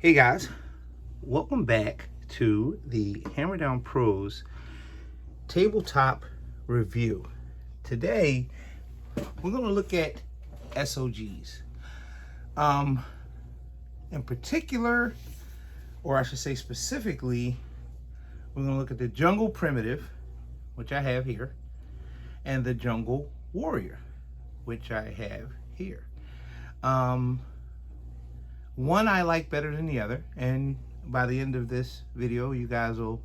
Hey guys, welcome back to the Hammer Down Pros tabletop review. Today we're going to look at SOGs. In particular, or I should say specifically, we're going to look at the Jungle Primitive, which I have here, and the Jungle Warrior, which I have here. One I like better than the other, and by the end of this video you guys will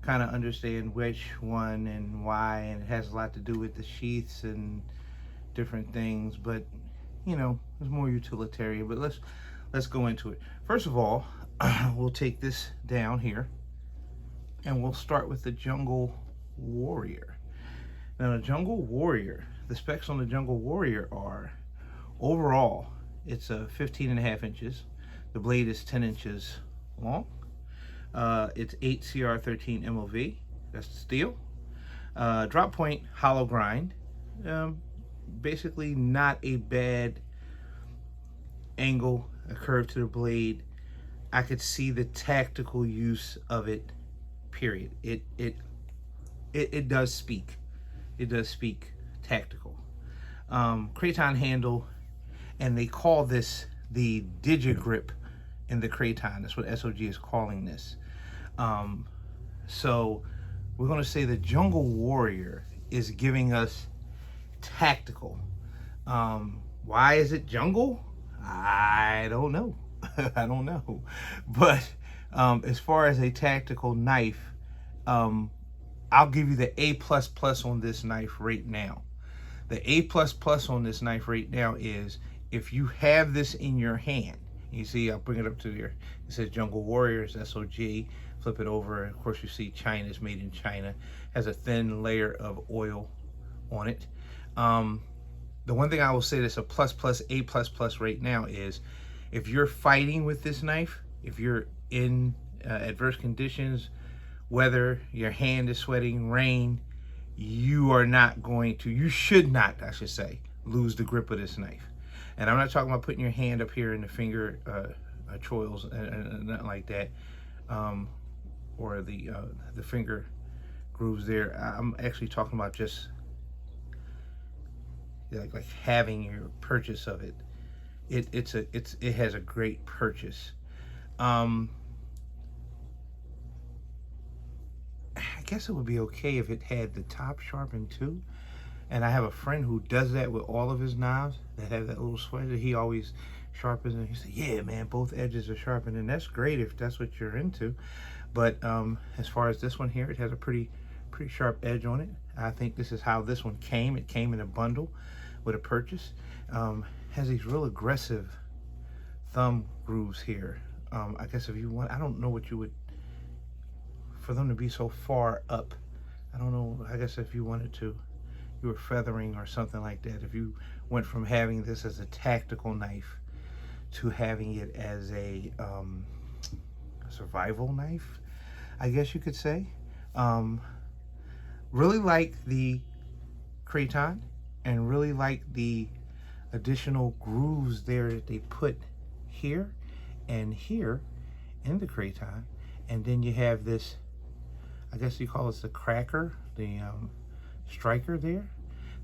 kind of understand which one and why, and it has a lot to do with the sheaths and different things, but you know, it's more utilitarian. But let's go into it. First of all, we'll take this down here and we'll start with the Jungle Warrior. Now the Jungle Warrior, the specs on the Jungle Warrior are, overall, it's 15.5 inches. The blade is 10 inches long. It's 8 CR13 MOV. That's the steel. Drop point hollow grind. Basically not a bad angle, a curve to the blade. I could see the tactical use of it. Period. It does speak. It does speak tactical. Craton handle. And they call this the DigiGrip in the Craton. That's what SOG is calling this. So we're going to say the Jungle Warrior is giving us tactical. Why is it jungle? I don't know. I don't know. But as far as a tactical knife, I'll give you the A++ on this knife right now. The A++ on this knife right now is, if you have this in your hand, you see, I'll bring it up to there. It says Jungle Warriors, SOG. Flip it over, and of course you see China is made in China. Has a thin layer of oil on it. The one thing I will say that's a A++ right now is, if you're fighting with this knife, if you're in adverse conditions, weather, your hand is sweating, rain, you should not, I should say, lose the grip of this knife. And I'm not talking about putting your hand up here in the finger choils and nothing like that, or the finger grooves there. I'm actually talking about just like having your purchase of it. It has a great purchase. I guess it would be okay if it had the top sharpened too. And I have a friend who does that with all of his knives that have that little swedge. He always sharpens it. He said, yeah, man, both edges are sharpened. And that's great if that's what you're into. But as far as this one here, it has a pretty sharp edge on it. I think this is how this one came. It came in a bundle with a purchase. Has these real aggressive thumb grooves here. I guess if you want, I don't know what you would, for them to be so far up. I don't know, I guess if you wanted to, you were feathering or something like that. If you went from having this as a tactical knife to having it as a survival knife, I guess you could say. Really like the Craton, and really like the additional grooves there that they put here and here in the Craton. And then you have this, I guess you call it the cracker, the striker there.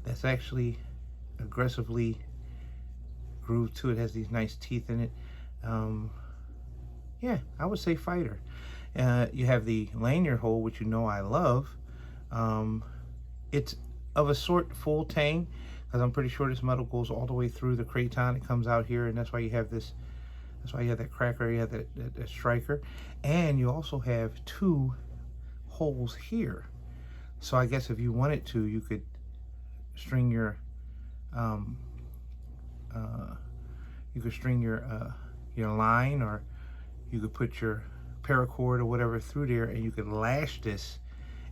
That's actually aggressively grooved too. It has these nice teeth in it. Yeah, I would say fighter. You have the lanyard hole, which you know I love. It's of a sort full tang, because I'm pretty sure this metal goes all the way through the Craton. It comes out here, and that's why you have this. That's why you have that cracker. You have that striker, and you also have two holes here. So I guess if you wanted to, you could string your line, or you could put your paracord or whatever through there, and you could lash this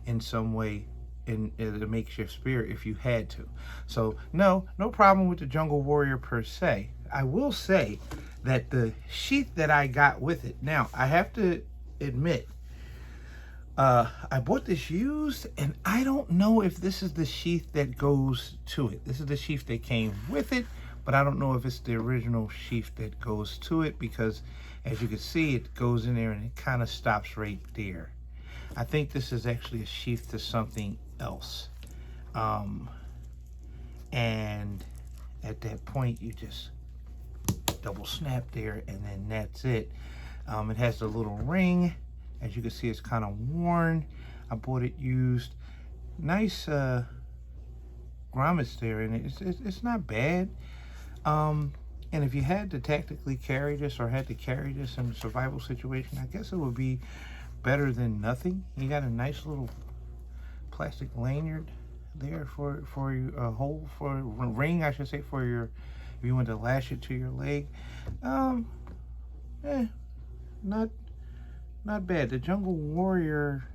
in some way in a makeshift spear if you had to. So no problem with the Jungle Warrior per se. I will say that the sheath that I got with it, now I have to admit, I bought this used, and I don't know if this is the sheath that goes to it. This is the sheath that came with it, but I don't know if it's the original sheath that goes to it, because as you can see, it goes in there and it kind of stops right there. I think this is actually a sheath to something else. And at that point, you just double snap there, and then that's it. It has the little ring. As you can see, it's kind of worn. I bought it used. Nice grommets there, and it's not bad. And if you had to tactically carry this, or had to carry this in a survival situation, I guess it would be better than nothing. You got a nice little plastic lanyard there for a hole, for a ring, I should say, for your, if you want to lash it to your leg. Not bad. The Jungle Warrior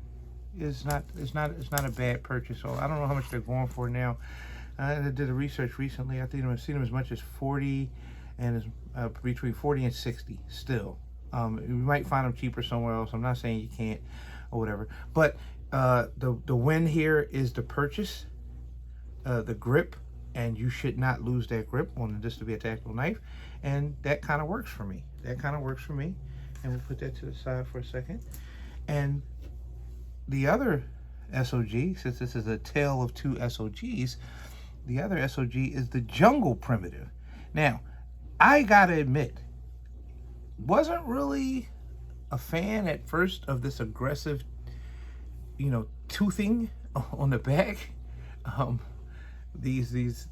is not a bad purchase. So I don't know how much they're going for now. I did a research recently. I think I've seen them as much as 40, and between 40 and 60 still. You might find them cheaper somewhere else. I'm not saying you can't or whatever, but the win here is the purchase, the grip, and you should not lose that grip on this to be a tactical knife, and that kind of works for me. And we'll put that to the side for a second. And the other SOG, since this is a tale of two SOGs, the other SOG is the Jungle Primitive. Now, I gotta admit, wasn't really a fan at first of this aggressive, toothing on the back. This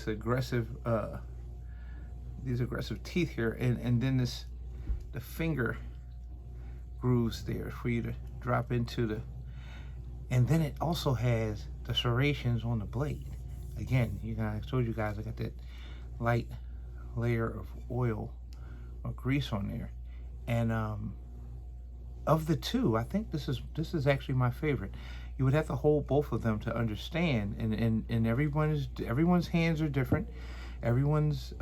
aggressive, these aggressive teeth here, and then the finger grooves there for you to drop into the, and then it also has the serrations on the blade. Again, I told you guys I got that light layer of oil or grease on there, and of the two, I think this is actually my favorite. You would have to hold both of them to understand, and everyone's hands are different, everyone's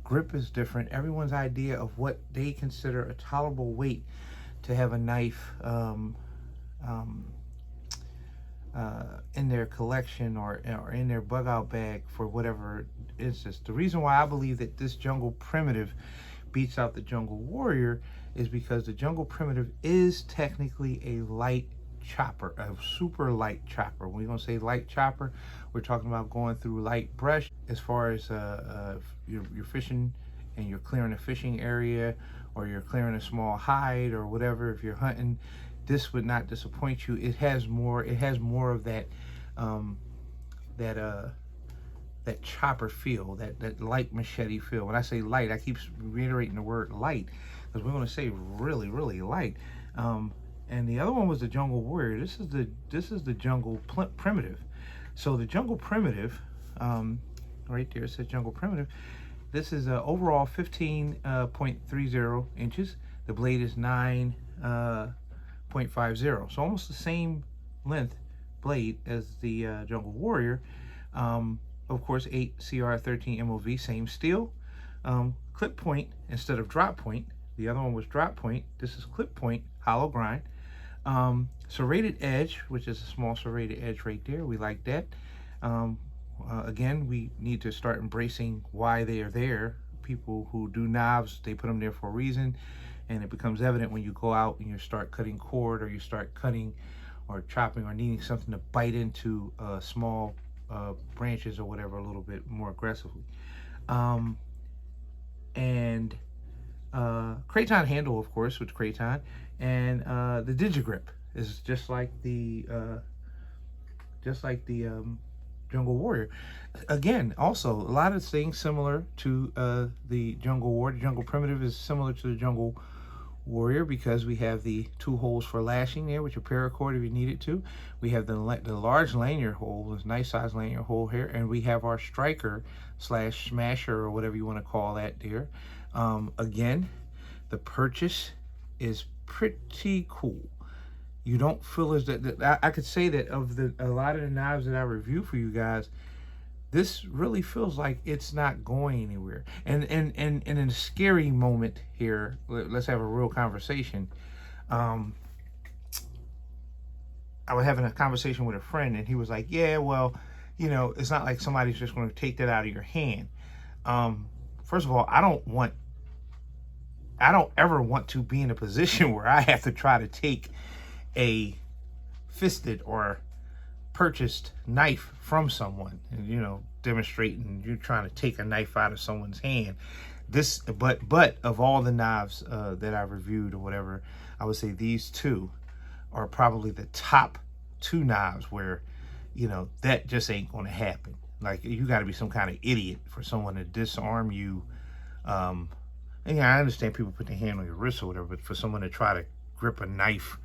grip is different, everyone's idea of what they consider a tolerable weight to have a knife in their collection or in their bug out bag for whatever instance. The reason why I believe that this Jungle Primitive beats out the Jungle Warrior is because the Jungle Primitive is technically a light chopper, a super light chopper. When we're gonna say light chopper, we're talking about going through light brush. As far as you're fishing and you're clearing a fishing area, or you're clearing a small hide or whatever, if you're hunting, this would not disappoint you. It has more of that that chopper feel, that light machete feel. When I say light, I keep reiterating the word light, because we're going to say really, really light. And the other one was the Jungle Warrior. This is the Jungle Primitive. So the Jungle Primitive, right there, it says Jungle Primitive. This is overall 15.30 inches. The blade is 9.50, so almost the same length blade as the Jungle Warrior. Of course, 8 CR13 MOV, same steel. Clip point instead of drop point. The other one was drop point. This is clip point, hollow grind. Serrated edge, which is a small serrated edge right there. We like that. Again, we need to start embracing why they are there. People who do knobs, they put them there for a reason, and it becomes evident when you go out and you start cutting cord, or you start cutting or chopping or needing something to bite into small branches or whatever a little bit more aggressively. And Craton handle, of course, with Craton, and the DigiGrip is just like the Jungle Warrior. Again, also a lot of things similar to the Jungle Warrior. The Jungle Primitive is similar to the Jungle Warrior because we have the 2 holes for lashing there with your paracord if you need it to. We have the large lanyard hole, this nice size lanyard hole here, and we have our striker / smasher, or whatever you want to call that there. Again, the purchase is pretty cool. You don't feel as that I could say that of a lot of the knives that I review for you guys, this really feels like it's not going anywhere. And in a scary moment here, let's have a real conversation. I was having a conversation with a friend, and he was like, yeah, well, you know, it's not like somebody's just going to take that out of your hand. First of all, I don't ever want to be in a position where I have to try to take a fisted or purchased knife from someone, and you know, demonstrating you're trying to take a knife out of someone's hand. This, but of all the knives that I've reviewed or whatever, I would say these two are probably the top two knives where, you know, that just ain't going to happen. Like, you got to be some kind of idiot for someone to disarm you. And yeah, I understand people put their hand on your wrist or whatever, but for someone to try to grip a knife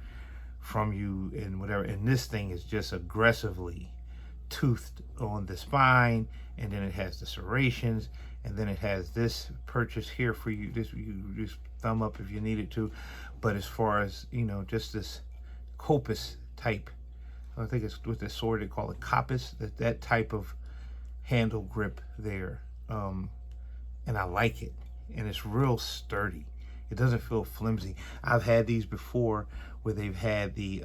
from you and whatever, and this thing is just aggressively toothed on the spine, and then it has the serrations, and then it has this purchase here for you. This, you just thumb up if you needed to. But as far as, you know, just this copus type, I think it's with the sword they call it copus, that type of handle grip there, and I like it, and it's real sturdy. It doesn't feel flimsy. I've had these before where they've had the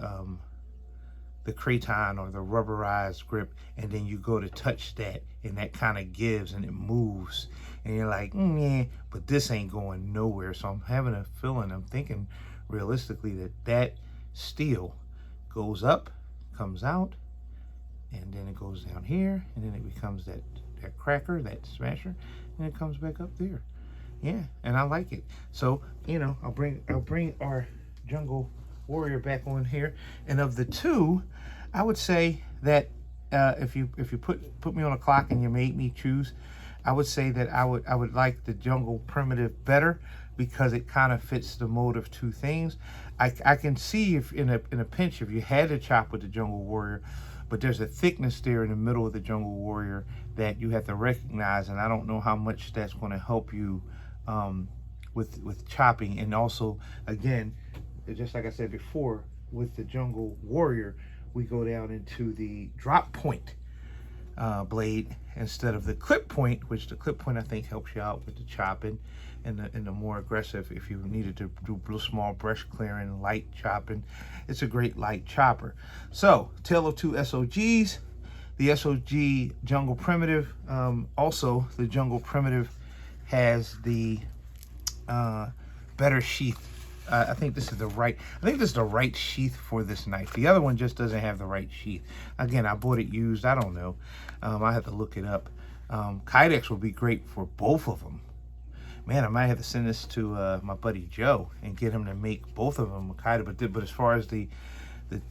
craton or the rubberized grip, and then you go to touch that, and that kind of gives and it moves, and you're like, yeah, but this ain't going nowhere. So I'm having a feeling, I'm thinking realistically that steel goes up, comes out, and then it goes down here, and then it becomes that cracker, that smasher, and it comes back up there. Yeah, and I like it. So, you know, I'll bring our Jungle Warrior back on here. And of the two, I would say that if you put me on a clock and you made me choose, I would say that I would like the Jungle Primitive better, because it kind of fits the mode of two things. I can see if in a pinch, if you had to chop with the Jungle Warrior, but there's a thickness there in the middle of the Jungle Warrior that you have to recognize, and I don't know how much that's going to help you with chopping. And also, again, just like I said before, with the Jungle Warrior, we go down into the drop point blade instead of the clip point, which the clip point I think helps you out with the chopping and the more aggressive, if you needed to do small brush clearing, light chopping. It's a great light chopper. So, tale of two SOGs. The SOG Jungle Primitive. Also, the Jungle Primitive has the better sheath. I think this is the right sheath for this knife. The other one just doesn't have the right sheath. Again, I bought it used. I don't know. I have to look it up. Kydex would be great for both of them. Man, I might have to send this to my buddy Joe and get him to make both of them Kydex. But as far as the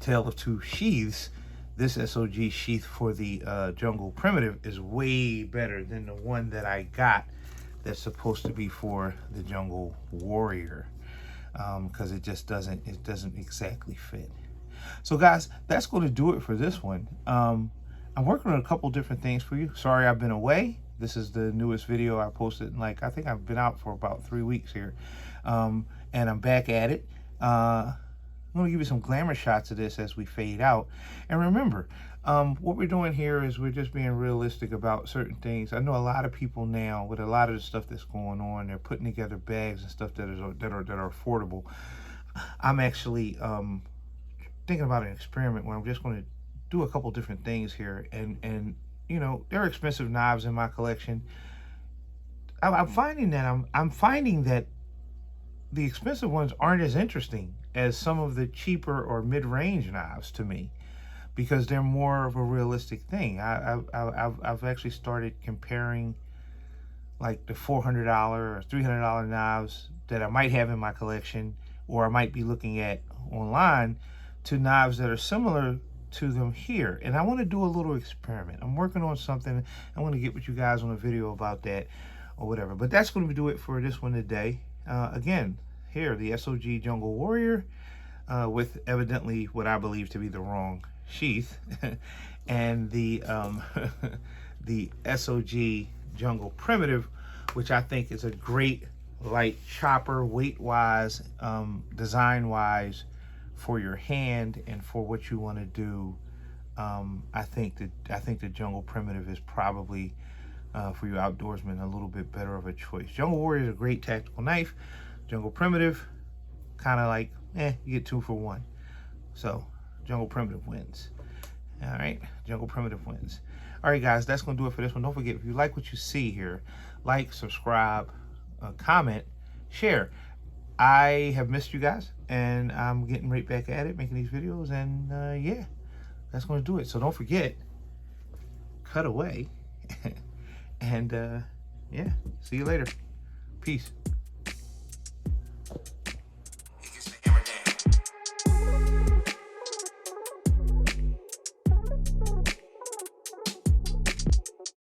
tale of two sheaths, this SOG sheath for the Jungle Primitive is way better than the one that I got that's supposed to be for the Jungle Warrior, because it just doesn't exactly fit. So guys, that's going to do it for this one. I'm working on a couple different things for you. Sorry I've been away. This is the newest video I posted in, like, I think I've been out for about 3 weeks here, and I'm back at it. I'm going to give you some glamour shots of this as we fade out. And remember, what we're doing here is we're just being realistic about certain things. I know a lot of people now, with a lot of the stuff that's going on, they're putting together bags and stuff that are affordable. I'm actually thinking about an experiment where I'm just going to do a couple different things here, and you know, there are expensive knives in my collection. I'm finding that the expensive ones aren't as interesting as some of the cheaper or mid-range knives to me, because they're more of a realistic thing. I've actually started comparing, like, the $400 or $300 knives that I might have in my collection, or I might be looking at online, to knives that are similar to them here. And I want to do a little experiment. I'm working on something. I want to get with you guys on a video about that or whatever. But that's going to do it for this one today. Again, here, the SOG Jungle Warrior, with evidently what I believe to be the wrong sheath, and the the SOG Jungle Primitive, which I think is a great light chopper, weight-wise, design-wise, for your hand and for what you want to do. I think the Jungle Primitive is probably, for you outdoorsmen, a little bit better of a choice. Jungle Warrior is a great tactical knife. Jungle Primitive, kind of like, you get 2 for 1. So Jungle Primitive wins. All right, Jungle Primitive wins. All right, guys, that's going to do it for this one. Don't forget, if you like what you see here, like, subscribe, comment, share. I have missed you guys, and I'm getting right back at it, making these videos, and yeah, that's going to do it. So don't forget, cut away, and yeah, see you later. Peace.